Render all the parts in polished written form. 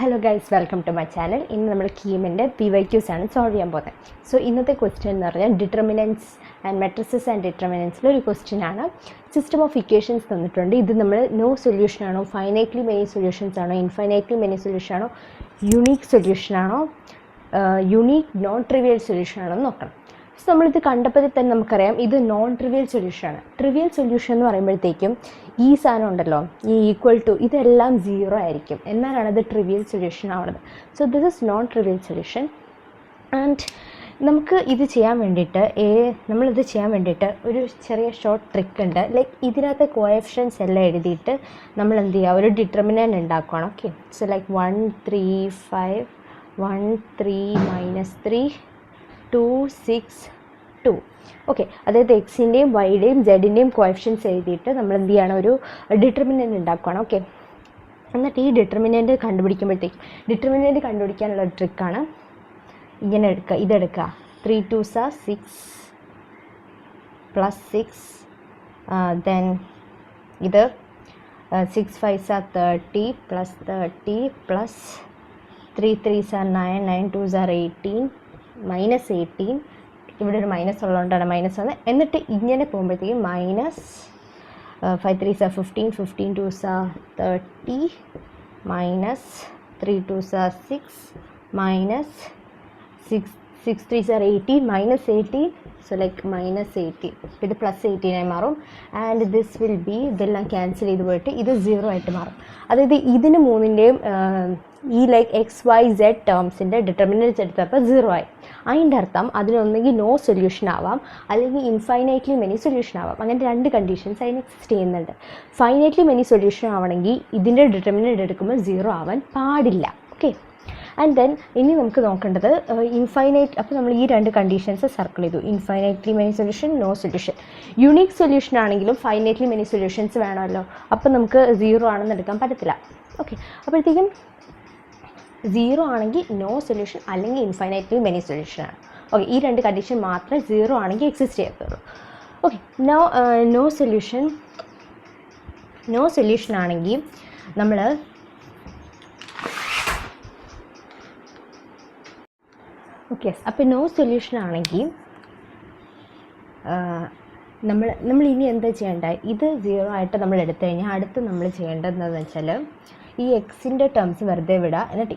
Hello guys, welcome to my channel. In our Keymente PYQs ആണ് solve ചെയ്യാൻ പോകുന്നത്. So ഇന്നത്തെ ക്വസ്റ്റ്യൻ എന്ന് പറഞ്ഞാൽ ഡിറ്റർമിനൻറ്റ്സ് ആൻഡ് മെട്രിസസ് ആൻഡ് ഡിറ്റർമിനൻറ്റ്സിലെ ഒരു ക്വസ്റ്റ്യൻ ആണ്. സിസ്റ്റം ഓഫ് ഇക്വേഷൻസ് തന്നിട്ടുണ്ട്. ഇത് നമ്മൾ നോ സൊല്യൂഷൻ ആണോ, ഫൈനൈറ്റ്ലി മെനി സൊല്യൂഷൻസ് ആണോ, ഇൻഫൈനൈറ്റ്ലി മെനി സൊല്യൂഷൻ ആണോ, യുണീക്ക് സൊല്യൂഷൻ ആണോ, യുണീക്ക് നോൺ ട്രിവിയൽ സൊല്യൂഷൻ ആണോ എന്ന് നോക്കണം. സോ നമ്മളിത് കണ്ടപ്പോൾ തന്നെ നമുക്കറിയാം ഇത് നോൺ ട്രിവിയൽ സൊല്യൂഷനാണ്. ട്രിവിയൽ സൊല്യൂഷൻ എന്ന് പറയുമ്പോഴത്തേക്കും ഈ സാധനം ഉണ്ടല്ലോ, ഈ ഈക്വൽ ടു ഇതെല്ലാം 0 ആയിരിക്കും, എന്നാലാണ് ഇത് ട്രിവിയൽ സൊല്യൂഷൻ ആവുന്നത്. So this is known trivial solution. And നമുക്ക് ഇത് ചെയ്യാൻ വേണ്ടിയിട്ട് നമ്മളിത് ചെയ്യാൻ വേണ്ടിയിട്ട് ഒരു ചെറിയ ഷോർട്ട് ട്രിക്ക് ഉണ്ട്. ലൈക്ക് ഇതിനകത്തെ കോഎഫിഷ്യൻസ് എല്ലാം എഴുതിയിട്ട് നമ്മൾ എന്ത് ചെയ്യുക, ഒരു ഡിറ്റർമിനൻ്റ് ഉണ്ടാക്കുകയാണ്. Okay, so like 1 3 5 1 3 -3 2 6 2. ഓക്കെ, അതായത് എക്സിൻ്റെയും വൈയുടെയും സെഡിൻ്റെയും കോഎഫിഷ്യൻസ് എഴുതിയിട്ട് നമ്മൾ എന്ത് ചെയ്യണം, ഒരു ഡിറ്റർമിനൻ്റ് ഉണ്ടാക്കുകയാണ്. ഓക്കെ, എന്നിട്ട് ഈ ഡിറ്റർമിനൻ്റ് കണ്ടുപിടിക്കാനുള്ള ഒരു ട്രിക്കാണ് ഇങ്ങനെ എടുക്കുക, ഇതെടുക്കുക. 3 2s are 6 plus 6, then ഇത് 6 5s are 30 plus 30 plus 3 3s are 9 9 2s are 18 minus 18. ഇവിടെ ഒരു മൈനസ് ഉള്ളതുകൊണ്ടാണ് മൈനസ് വന്നത്. എന്നിട്ട് ഇങ്ങനെ പോകുമ്പോഴത്തേക്കും minus 5 3s are 15 15 2s are 30 minus 3 2s are 6 minus 6 3s are 18 minus 18. So like minus 18, ഇത് പ്ലസ് 18 ആയി മാറും. ആൻഡ് ദിസ് വിൽ ബി, ഇതെല്ലാം ക്യാൻസൽ ചെയ്ത് പോയിട്ട് ഇത് 0 ആയിട്ട് മാറും. അതായത് ഇതിന് മൂന്നിൻ്റെയും ഈ ലൈക്ക് എക്സ് വൈ സെഡ് ടേംസിൻ്റെ ഡിറ്റർമിനൻറ്റ്സ് എടുത്തപ്പോൾ 0 ആയി. അതിൻ്റെ അർത്ഥം അതിനൊന്നെങ്കിൽ നോ സൊല്യൂഷൻ ആവാം, അല്ലെങ്കിൽ ഇൻഫൈനൈറ്റ്ലി മെനി സൊല്യൂഷൻ ആവാം. അങ്ങനെ രണ്ട് കണ്ടീഷൻസ് അതിന് എക്സിസ്റ്റ് ചെയ്യുന്നുണ്ട്. ഫൈനൈറ്റ്ലി മെനി സൊല്യൂഷൻ ആവണമെങ്കിൽ ഇതിൻ്റെ ഡിറ്റർമിനൻറ്റ് എടുക്കുമ്പോൾ 0 ആവാൻ പാടില്ല. ഓക്കെ, ആൻഡ് ദെൻ ഇനി നമുക്ക് നോക്കേണ്ടത് ഇൻഫൈനൈറ്റ്. അപ്പോൾ നമ്മൾ ഈ രണ്ട് കണ്ടീഷൻസ് സർക്കിൾ ചെയ്തു. Infinitely many solution, no solution. Unique solution ആണെങ്കിലും ഫൈനൈറ്റ്ലി മെനി സൊല്യൂഷൻസ് വേണമല്ലോ. അപ്പോൾ നമുക്ക് 0 ആണെന്ന് എടുക്കാൻ പറ്റത്തില്ല. ഓക്കെ, അപ്പോഴത്തേക്കും 0 ആണെങ്കിൽ നോ സൊല്യൂഷൻ, അല്ലെങ്കിൽ ഇൻഫൈനൈറ്റ്ലി മെനി സൊല്യൂഷനാണ്. ഓക്കെ, ഈ രണ്ട് കണ്ടീഷൻ മാത്രമേ 0 ആണെങ്കിൽ എക്സിസ്റ്റ് ചെയ്യത്തുള്ളൂ. ഓക്കെ, നോ സൊല്യൂഷൻ ആണെങ്കിൽ നമ്മൾ ഓക്കെ, അപ്പോൾ നോ സൊല്യൂഷൻ ആണെങ്കിൽ നമ്മൾ ഇനി എന്താ ചെയ്യേണ്ടത്, ഇത് 0 ആയിട്ട് നമ്മൾ എടുത്തു കഴിഞ്ഞാൽ അടുത്ത് നമ്മൾ ചെയ്യേണ്ടതെന്ന് വെച്ചാൽ ഈ എക്സിൻ്റെ ടേംസ് വെറുതെ വിടുക. എന്നിട്ട്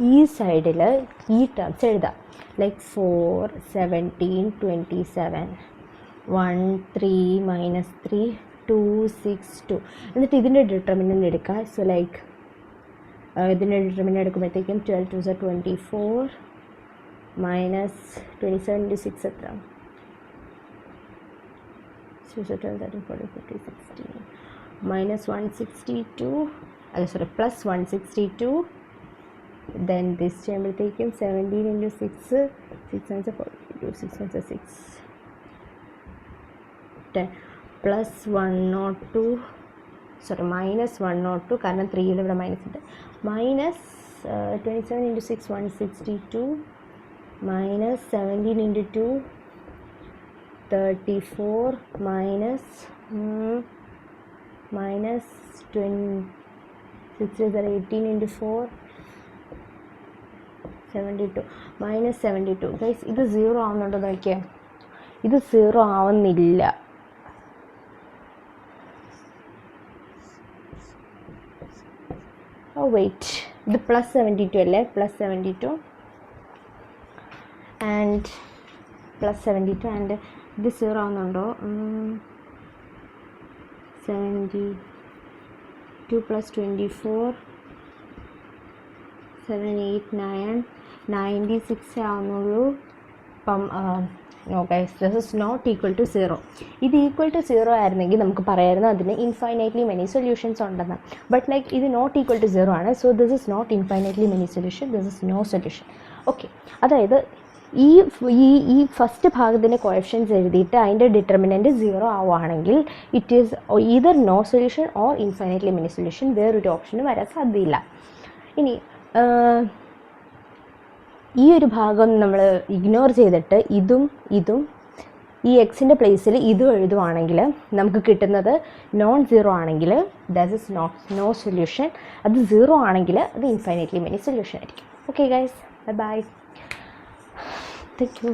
ഈ സൈഡിൽ ഈ ടേംസ് എഴുതാം. ലൈക്ക് 4 17 27 1 3 -3 2 6 2. എന്നിട്ട് ഇതിൻ്റെ ഡിറ്റർമിനൻ്റ് എടുക്കുക. സോ ലൈക്ക് ഇതിൻ്റെ determinant എടുക്കുമ്പോഴത്തേക്കും 12 2s are 24 minus 27 into 6 എത്ര, 6 12 13 14 15 16 minus 162, plus 162. then this ചെയ്യുമ്പോഴത്തേക്കും 17 into 6 6 1s 42 6 1s 6 10 plus 102, minus 102 കാരണം 3യിൽ ഇവിടെ മൈനസ് ഉണ്ട്. minus 27 into 6 162 minus 17 into 2 34 minus 6 are 18 into 4 72 minus 72. Guys, ഇത് 0 ആവുന്നുണ്ടോ നോക്കിയാൽ, ഇത് 0 ആവുന്നില്ല. വെയിറ്റ്, ഇത് പ്ലസ് 72 അല്ലേ, പ്ലസ് 72 ആൻഡ് പ്ലസ് 72 ആൻഡ് ഇത് 0 ആവുന്നുണ്ടോ, 72 പ്ലസ് 24 7 8 9 96 ആവുന്നുള്ളൂ. അപ്പം no guys, this is not equal to 0. ഇത് ഈക്വൽ ടു 0 ആയിരുന്നെങ്കിൽ നമുക്ക് പറയാമായിരുന്നു അതിന് ഇൻഫൈനൈറ്റ്ലി മെനി സൊല്യൂഷൻസ് ഉണ്ടെന്ന്. ബട്ട് ലൈക്ക് ഇത് നോട്ട് ഈക്വൽ ടു 0 ആണ്. So this is not infinitely many solution, this is no solution. Okay, അതായത് ഈ ഫസ്റ്റ് ഭാഗത്തിൻ്റെ കോഎഫിഷ്യൻസ് എഴുതിയിട്ട് അതിൻ്റെ ഡിറ്റർമിനൻറ്റ് 0 ആവുകയാണെങ്കിൽ it is either no solution or infinitely many solution. വേറൊരു ഓപ്ഷന് വരാൻ സാധ്യതയില്ല. ഇനി ഈ ഒരു ഭാഗം നമ്മൾ ഇഗ്നോർ ചെയ്തിട്ട് ഇതും ഈ എക്സിൻ്റെ പ്ലേസിൽ ഇതും എഴുതുവാണെങ്കിൽ നമുക്ക് കിട്ടുന്നത് നോൺ സീറോ ആണെങ്കിൽ ദാറ്റ് ഇസ് നോ സൊല്യൂഷൻ. അത് സീറോ ആണെങ്കിൽ അത് ഇൻഫൈനൈറ്റ്ലി മെനി സൊല്യൂഷൻ ആയിരിക്കും. Okay guys, bye bye. Thank you.